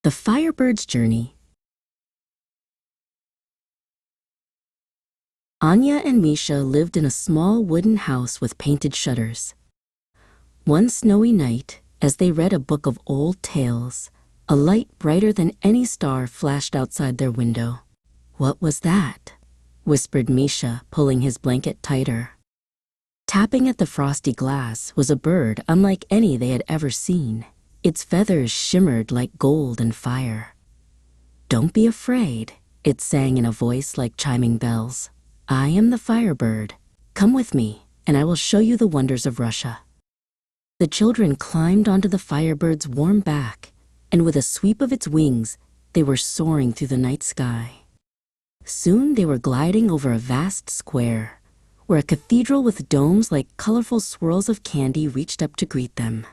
The Firebird's Journey. Anya and Misha lived in a small wooden house with painted shutters. One snowy night, as they read a book of old tales, a light brighter than any star flashed outside their window. "What was that?" whispered Misha, pulling his blanket tighter. Tapping at the frosty glass was a bird unlike any they had ever seen. Its feathers shimmered like gold and fire. "Don't be afraid," it sang in a voice like chiming bells. "I am the Firebird. Come with me, and I will show you the wonders of Russia." The children climbed onto the Firebird's warm back, and with a sweep of its wings, they were soaring through the night sky. Soon they were gliding over a vast square, where a cathedral with domes like colorful swirls of candy reached up to greet them.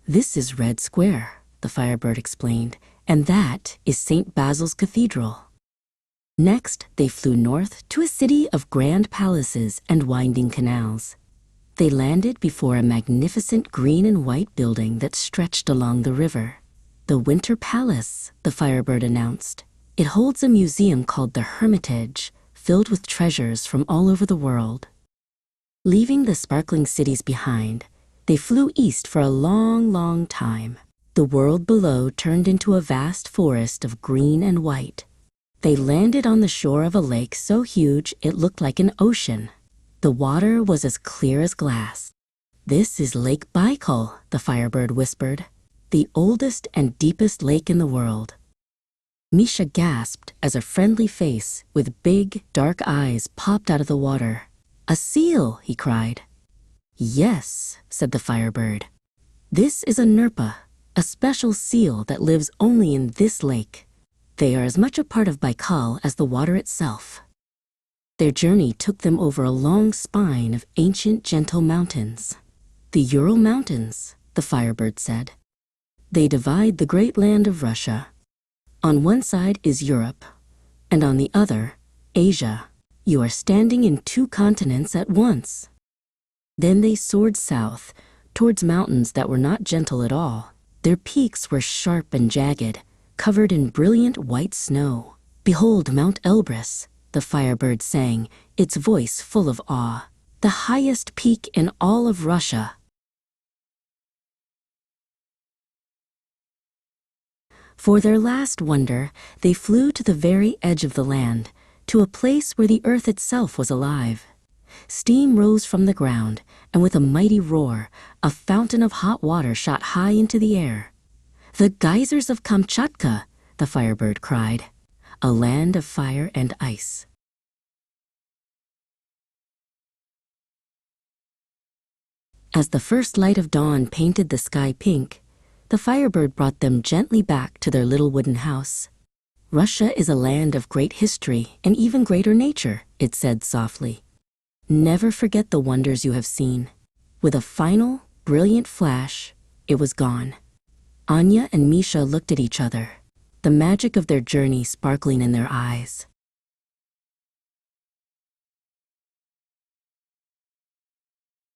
"This is Red Square," the Firebird explained, "and that is St. Basil's Cathedral." Next, they flew north to a city of grand palaces and winding canals. They landed before a magnificent green and white building that stretched along the river. "The Winter Palace," the Firebird announced. "It holds a museum called the Hermitage, filled with treasures from all over the world." Leaving the sparkling cities behind, they flew east for a long, long time. The world below turned into a vast forest of green and white. They landed on the shore of a lake so huge it looked like an ocean. The water was as clear as glass. "This is Lake Baikal," the Firebird whispered, "the oldest and deepest lake in the world." Misha gasped as a friendly face with big, dark eyes popped out of the water. "A seal!" he cried. "Yes," said the Firebird. "This is a nirpa, a special seal that lives only in this lake. They are as much a part of Baikal as the water itself." Their journey took them over a long spine of ancient, gentle mountains. "The Ural Mountains," the Firebird said. "They divide the great land of Russia. On one side is Europe, and on the other, Asia. You are standing in two continents at once." Then they soared south, towards mountains that were not gentle at all. Their peaks were sharp and jagged, covered in brilliant white snow. "Behold Mount Elbrus," the Firebird sang, its voice full of awe. "The highest peak in all of Russia." For their last wonder, they flew to the very edge of the land, to a place where the earth itself was alive. Steam rose from the ground, and with a mighty roar, a fountain of hot water shot high into the air. "The geysers of Kamchatka," the Firebird cried, "a land of fire and ice." As the first light of dawn painted the sky pink, the Firebird brought them gently back to their little wooden house. "Russia is a land of great history and even greater nature," it said softly. "Never forget the wonders you have seen." With a final, brilliant flash, it was gone. Anya and Misha looked at each other, the magic of their journey sparkling in their eyes.